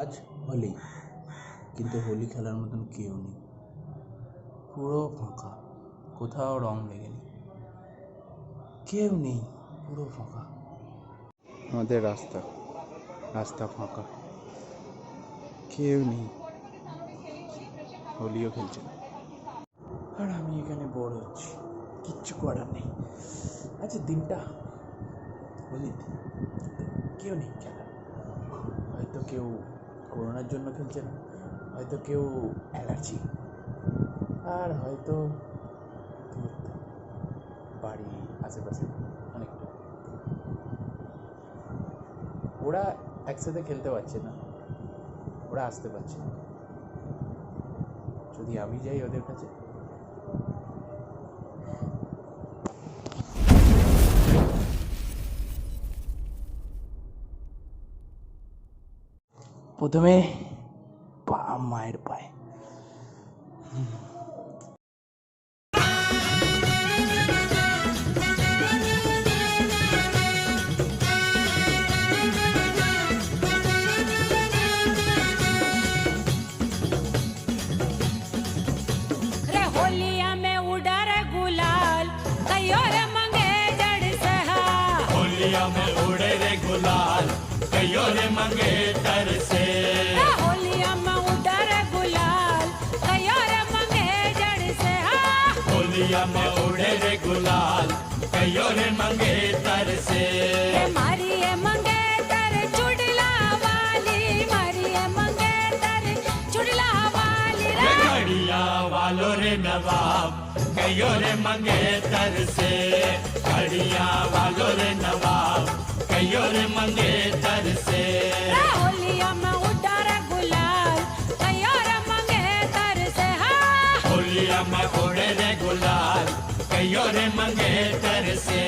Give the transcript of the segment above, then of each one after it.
আজ হোলি, কিন্তু হোলি খেলার মতন কেউ নেই। পুরো ফাঁকা, কোথাও রং লেগেনি, কেউ নেই, পুরো ফাঁকা। আমাদের রাস্তা ফাঁকা, কেউ নেই, হোলিও খেলছে না। আর আমি এখানে বোর হচ্ছি, কিচ্ছু করার নেই। আচ্ছা দিনটা হোলি, কেউ নেই খেলা। হয়তো কেউ করোনার জন্য খেলছে না, হয়তো কেউ অ্যালার্জি, আর হয়তো বাড়ি আশেপাশে অনেকটা ওরা একসাথে খেলতে পারছে না, ওরা আসতে পারছে না। যদি আমি যাই ওদের কাছে, প্রথমে মায়ের পায়ে। कयो रे मंगे तर से होलिया में उड़र गुलाल कयो रे मंगे जड़ से होलिया में उड़े रे गुलाल कयो रे मंगे तर से मारी है मंगे तर चुड़ला वाली मारी है मंगे तर चुड़ला वाली रे घड़िया वालो रे नवाब कयो रे मंगे तर से घड़िया वालो रे नवाब कयो रे मंगे तर से होलिया में उड़र गुलाल कयो रे मंगे तर से होलिया में उड़े रे गुलाल कयो रे मंगे तर से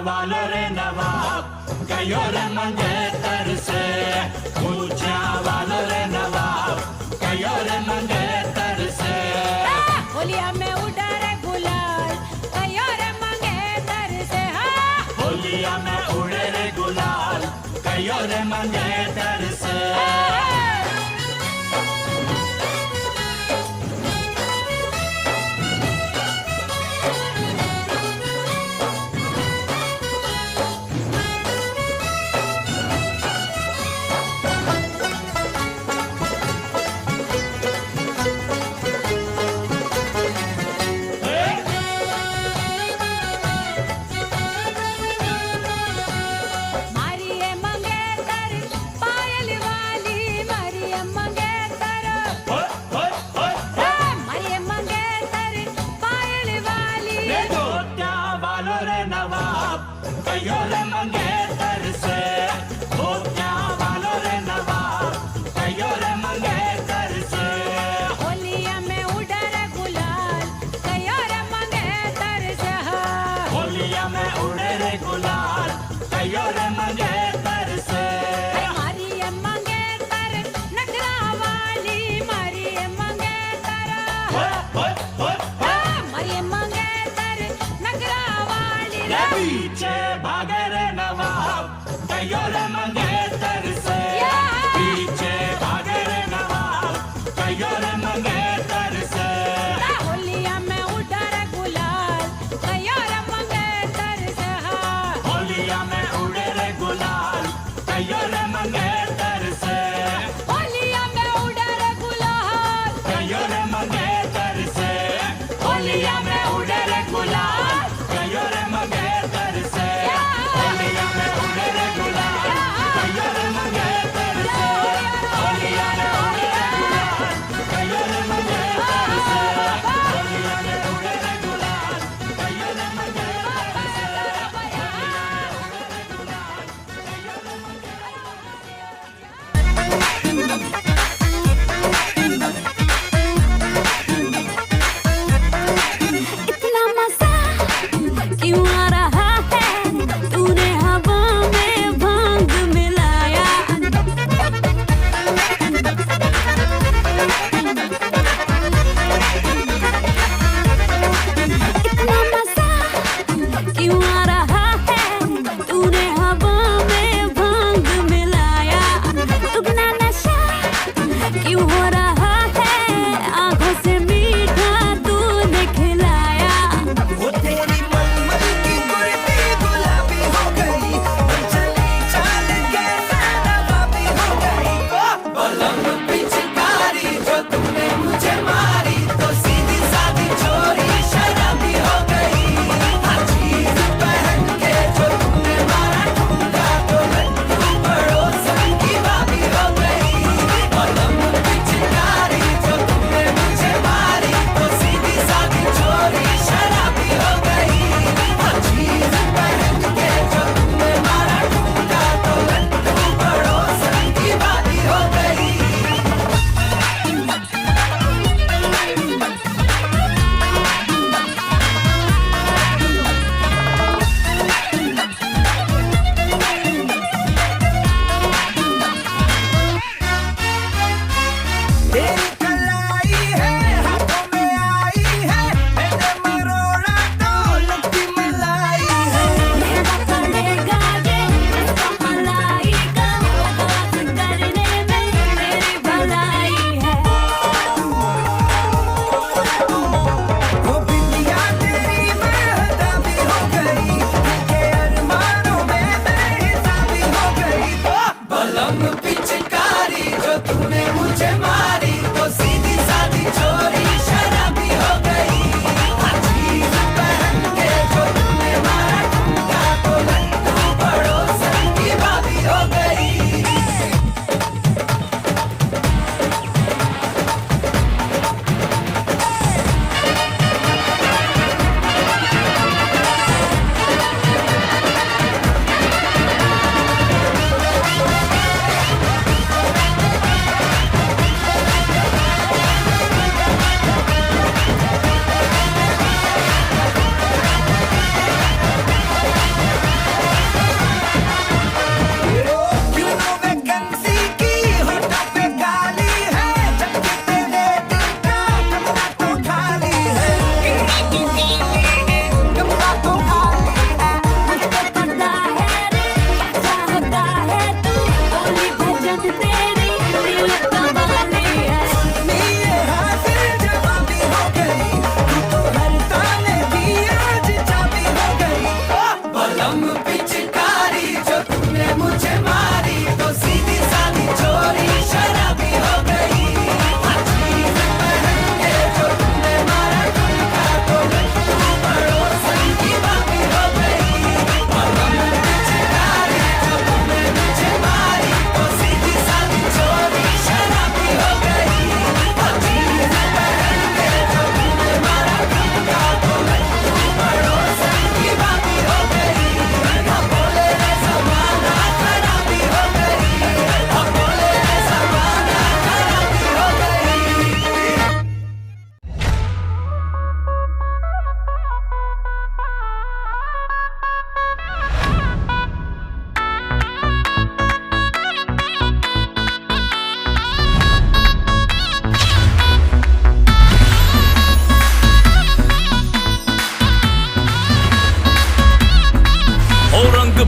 वालो रे नवाब कयो रे मंगे तर से ऊंचा वालो रे नवाब कयो रे मंगे तर से होलिया में उड़र गुलाल कयो रे मंगे तर से होलिया में उड़े रे गुलाल कयो रे मंगे तर से कयो रे मंगे तर से होलिया वालो रे नवाब कयो रे मंगे तर से होलिया में उड़र गुलाल कयो रे मंगे तर से होलिया में उड़े रे गुलाल कयो रे मंगे तर से मारी मंगे तर नखरा वाली मारी मंगे तर मारी मंगे तर नखरा वाली पीछे भागे रे नवाब कयो रे मंगे तर से पीछे भागे रे नवाब कयो रे मंगे तर से होलिया में उड़र गुलाल कयो रे मंगे तर से होलिया में उड़े रे गुलाल कयो रे मंगे तर से होलिया में उड़र गुलाल कयो रे मंगे तर से होलिया में उड़े रे गुलाल कयो रे मंगे तर से होलिया में उड़े रे गुलाल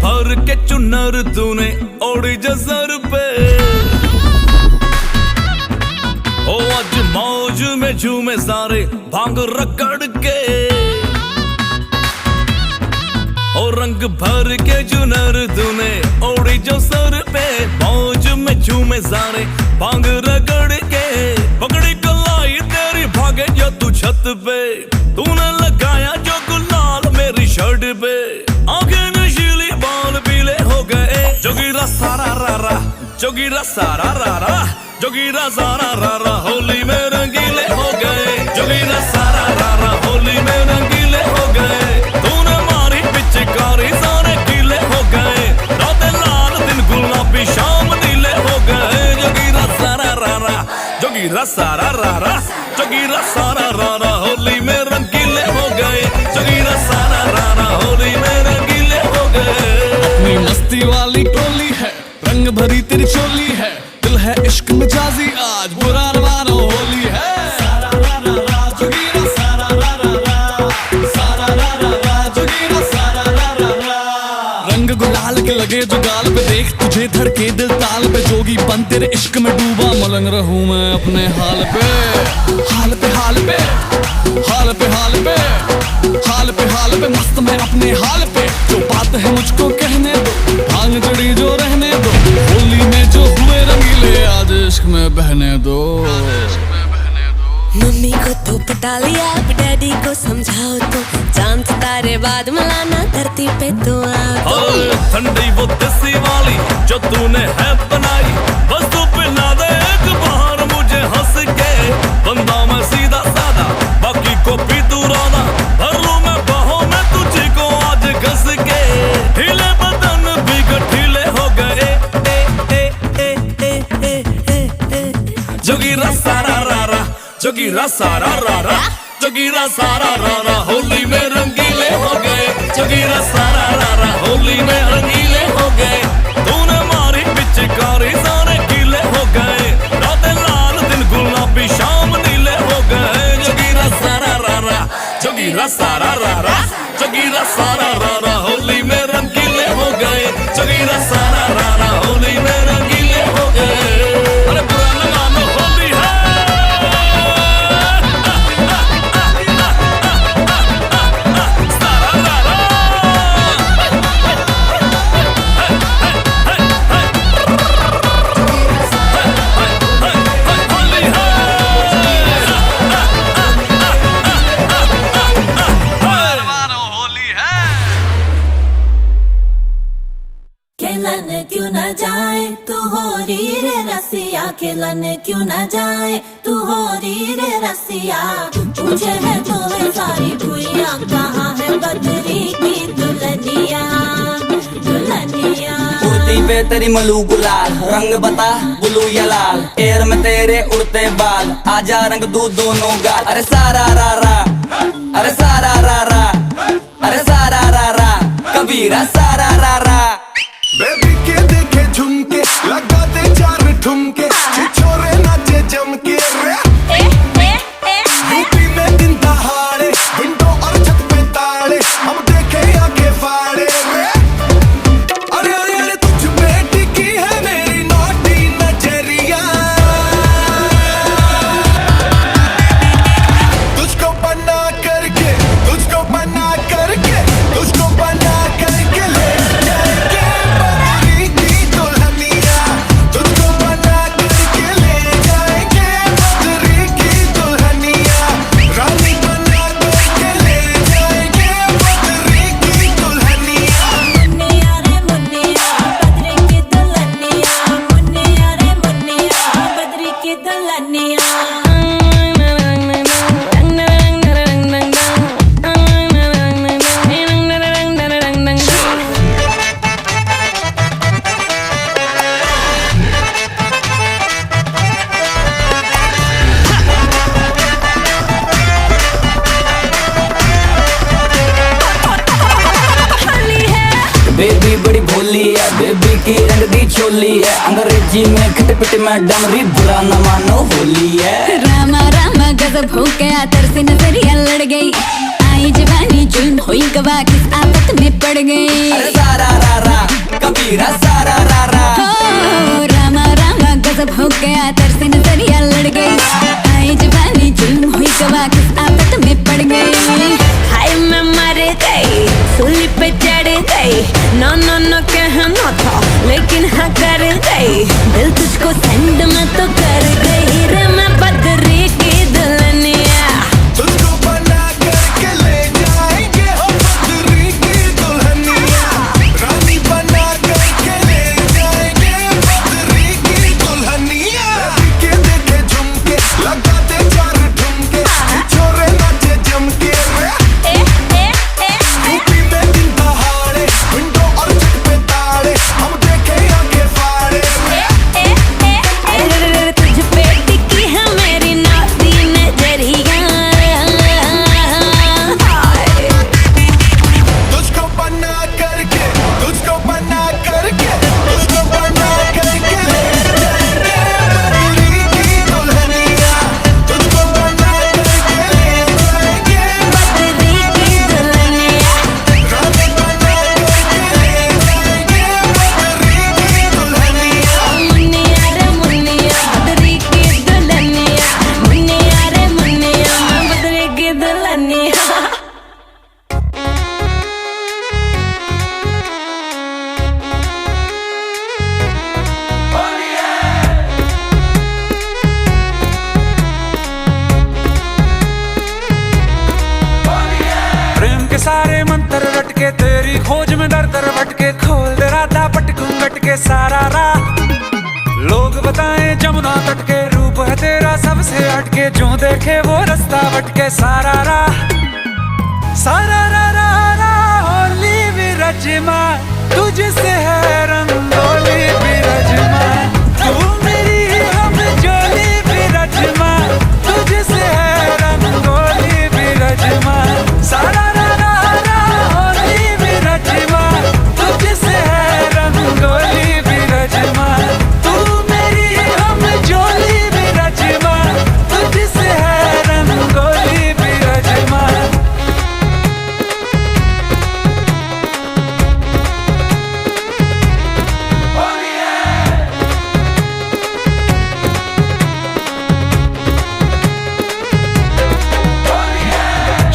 भर के चुनर तूने ओढ़ी जसर पे, ओ आज मौज में झूमे सारे भांग रगड़ के, और रंग भर के चुनर तूने ओढ़ी जो सर पे, मौज में झूमे सारे भांग रगड़ के, पकड़ी कलाई तेरी भागे जो तू छत पे, तूने लगाया जो गुलाल मेरी शर्ट पे, आंखें नशीली बाल पीले हो गए, जोगीरा सारा रारा जोगीरा सारा रारा जोगीरा सारा रारा होली में रंगीले हो गए, जोगीरा सारा रारा होली में रंगीले हो गए, तूने मारी पिचकारी सारे गीले हो गए, रातें लाल दिन गुलाबी शाम नीले हो गए, जोगीरा सारा रारा जोगीरा सारा रारा जोगीरा सारा रारा होली में रंगीले हो गए, जोगीरा सारा रारा होली में रंगीले हो गए। अपनी मस्ती वाली टोली है, रंग भरी तेरी चोली है, दिल है इश्क मिजाजी आज बुरा न मानो होली है। सारा रा रा रा जोगीरा सारा रा रा रा, सारा रा रा रा जोगीरा सारा रा रा रा। रंग गुलाल के लगे जो गाल पे, देख तुझे धड़के दिल ताल पे, जोगी बन तेरे इश्क में डूबा, मलंग रहूं मैं अपने हाल पे, हाल पे हाल पे हाल पे हाल पे हाल पे हाल पे, मस्त मैं अपने हाल पे, जो बात है मुझको कहने दो, भांग चढ़ी जो रहने दो, होली में जो हुए रंगीले आज इश्क में बहने दो। मम्मी को तो पटा लिया, अब डैडी को समझाओ तो, चांद सितारे बाद मिलाना धरती पे तो आओ। ठंडी वो देसी वाली जो तूने है बनाई, बस तू पिला दे एक बाहर मुझे हंस के, बंदा मैं सीधा सादा बाकी को भी तू राधा, भर लूं मैं बाहों में तुझे को आज घस के, ढीले बदन भी गठीले हो गए, जोगीरा सारा रारा जोगीरा सारा रारा जोगीरा सारा रारा होली में रंगीले हो गए, जोगीरा सारा रारा होली में रंगीले हो गए, तूने मारी पिचकारी सारे गीले हो गए, रातें लाल दिन गुलाबी शाम नीले हो गए, जोगीरा सारा रारा जोगीरा सारा रारा जोगीरा सारा रारा होली में रंगीले हो गए, जोगीरा सारा रारा होली में रंगीले हो गए। अरे पुराना नाम होली है। खेलन क्यों न जाए तू हो री रे रसिया, खेलन क्यों न जाए तू हो री रे रसिया, पूछे है तो है सारी भुइया, कहाँ है बदरी की दुल्हनिया दुल्हनिया। कुर्ती पे तेरी मलू गुलाल, रंग बता ब्लू या लाल, एयर में तेरे उड़ते बाल, आजा रंग दू दोनों गाल, अरे सारा रा रा अरे सारा रा रा अरे सारा रा रा कबीरा सारा रा रा। बेबी के देखे झुमके, लगा दे चार ठुमके, छोरे नाचे जम के रे, यूपी में दिन दहाड़े, विंडो और छत पे ताड़े, हम देखे आगे फाड़े रे, अरे अरे अरे तुझ पे टिकी है मेरी नोटी नजरिया, तुझको बना करके तुझको बना करके तुझको बना करके ले जाएंगे बदरी की दुल्हनिया, तुझको बना करके ले जाएंगे बदरी की दुल्हनिया, रानी बना करके ले जाएंगे बदरी की दुल्हनिया। मुन्निया रे मुन्निया बदरी की दुल्हनिया, मुन्निया रे मुन्निया बदरी की दुल्हनिया। बेबी बड़ी भोली है, बेबी की रंग दी चोली है, अंग्रेजी में खटपट में डमरी, बुरा न मानो होली है। रामा रामा गजब हो गया, तरसे नजरिया लड़ गई, आई जवानी जुल्म हुई गवा, किस आफत आफत में पड़ गई। अरे सारा रा रा कबीरा सारा रा रा। ओ रामा रामा गजब हो गया, तरसे नजरिया लड़ गई। हाय जवानी जुल्म हुई गवा, किस आफत में पड़ गई। हाय मैं मर गई, सूली पे चढ़ गई। नो नो नो कहना था लेकिन हाँ कर गई। दिल तुझको सेंड में तो कर गई रे मैं बदरी की दुल्हनिया। तुझको बना करके ले जाएंगे हम बदरी की दुल्हनिया। रानी बना करके ले जाएंगे बदरी की दुल्हनिया। के देखे झुमके लगाते चार ठुमके, छोरे नाचे जमके रे। यूपी में दिन दहाड़े विंडो और छत पे ताड़े, हम देखे आगे फाड़े रे। तुझ पे टिकी है मेरी नाती नजरिया। तुझको बना करके, तुझको बना करके, तुझको बना करके ले जाएंगे बदरी की दुल्हनिया। तुझको बना करके ले जाएंगे बदरी की दुल्हनिया। रानी बना करके ले जाएंगे बदरी की दुल्हनिया। मुन्निया रे मुन्निया बदरी की दुल्हनिया। मुन्निया रे मुन्निया मैं बदरी की दुल्हनिया। प्रेम के सारे मंत्र रटके, तेरी खोज में दर दर भटके। खोल दे राधा पट घूंघट के सारा राह। लोग बताएं जमुना तट के, रूप है तेरा सबसे हटके। जो देखे वो रास्ता भटके सारा राह। सारा रा रा रा होली विरजमा, तुझसे है रंगोली विरजमा। तू मेरी हम जोली विरजमा, तुझसे है रंगोली विरजमा। सारा रा रा रा होली विरजमा, तुझसे है रंगोली विरजमा। तू मेरी हम जोली विरजमा, तुझसे है रंगोली विरजमा।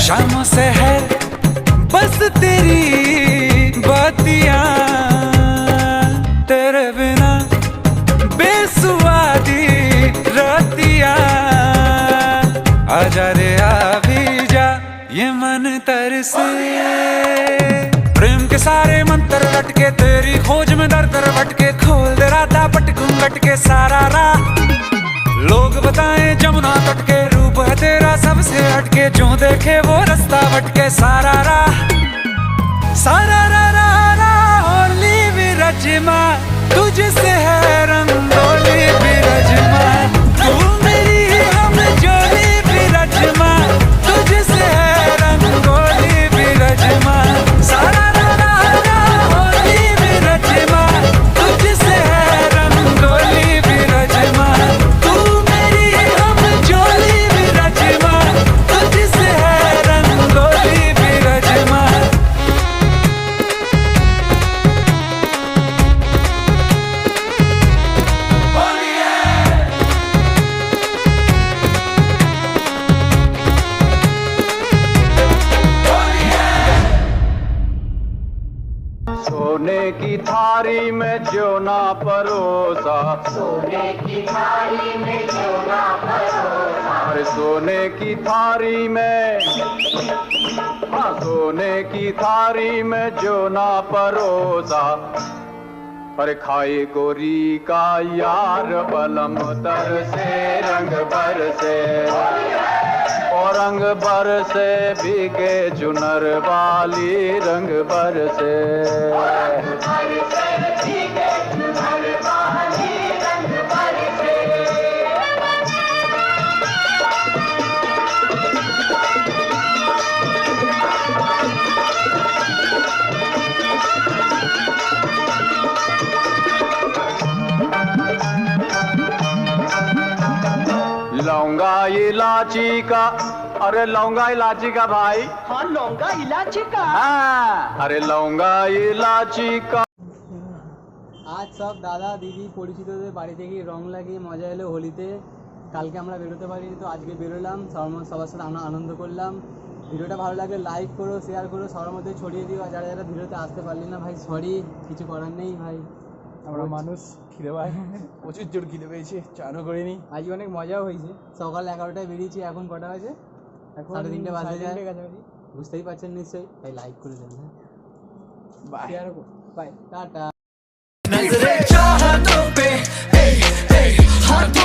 शामों से है बस तेरी बातियां, तेरे बिना बेसुआदी रातियां। आजा रे आ भी जा, ये मन तरसे। प्रेम के सारे मंत्र रटके, तेरी खोज में दर दर भटके। खोल दे राधा पट घूंघट के सारा राह। लोग बताएं जमुना तट के, रूप है तेरा सबसे हटके। जो देखे वो रास्ता भटके सारा राह। सारा रा रा रा होली विरजमा, तुझसे है रंगोली विरजमा। तू मेरी हम जोली विरजमा, तुझसे है रंगोली विरजमा। सारा रा रा रा होली विरजमा, तुझसे है रंगोली विरजमा। तू मेरी हम जोली विरजमा, तुझसे है रंगोली विरजमा। सोने की थारी में जो ना परोसा, सोने की थाली में जो ना परोसा। अरे सोने की थारी में, हाँ सोने की थारी में जो ना परोसा। अरे खाए गोरी का यार बलम तर से रंग भर से। और रंग भर से भीगे चुनर वाली रंग भर से। लौंगा इलाची का अरे लौंगा इलायची का भाई। हाँ लौंगा इलायची का। हाँ अरे लौंगा इलायची का। আজ সব দাদা দিদি পরিচিতদের বাড়ি থেকে রং লাগিয়ে মজা এলো হোলিতে। কালকে আমরা বেরোতে পারিনি, তো আজকে বেরোলাম, সবার সাথে আমরা আনন্দ করলাম। ভিডিওটা ভালো লাগলে লাইক করো, শেয়ার করো, সবার মধ্যে ছড়িয়ে দিও। আর যারা যারা ভিডিওতে আসতে পারলি না ভাই সরি, কিছু করার নেই ভাই, আমরা মানুষ, খিদে পায়, প্রচুর জোর খিদে পেয়েছে, চানও করিনি। আজ অনেক মজাও হয়েছে। সকাল 11টায় বেরিয়েছি, এখন কটা বাজে? এখন 3:30 বাজে যায়। বুঝতেই পারছেন নিশ্চয়ই, তাই লাইক করে দেন, হ্যাঁ বাই বাই, টাটা। नजरे चाहतों पे, हाथों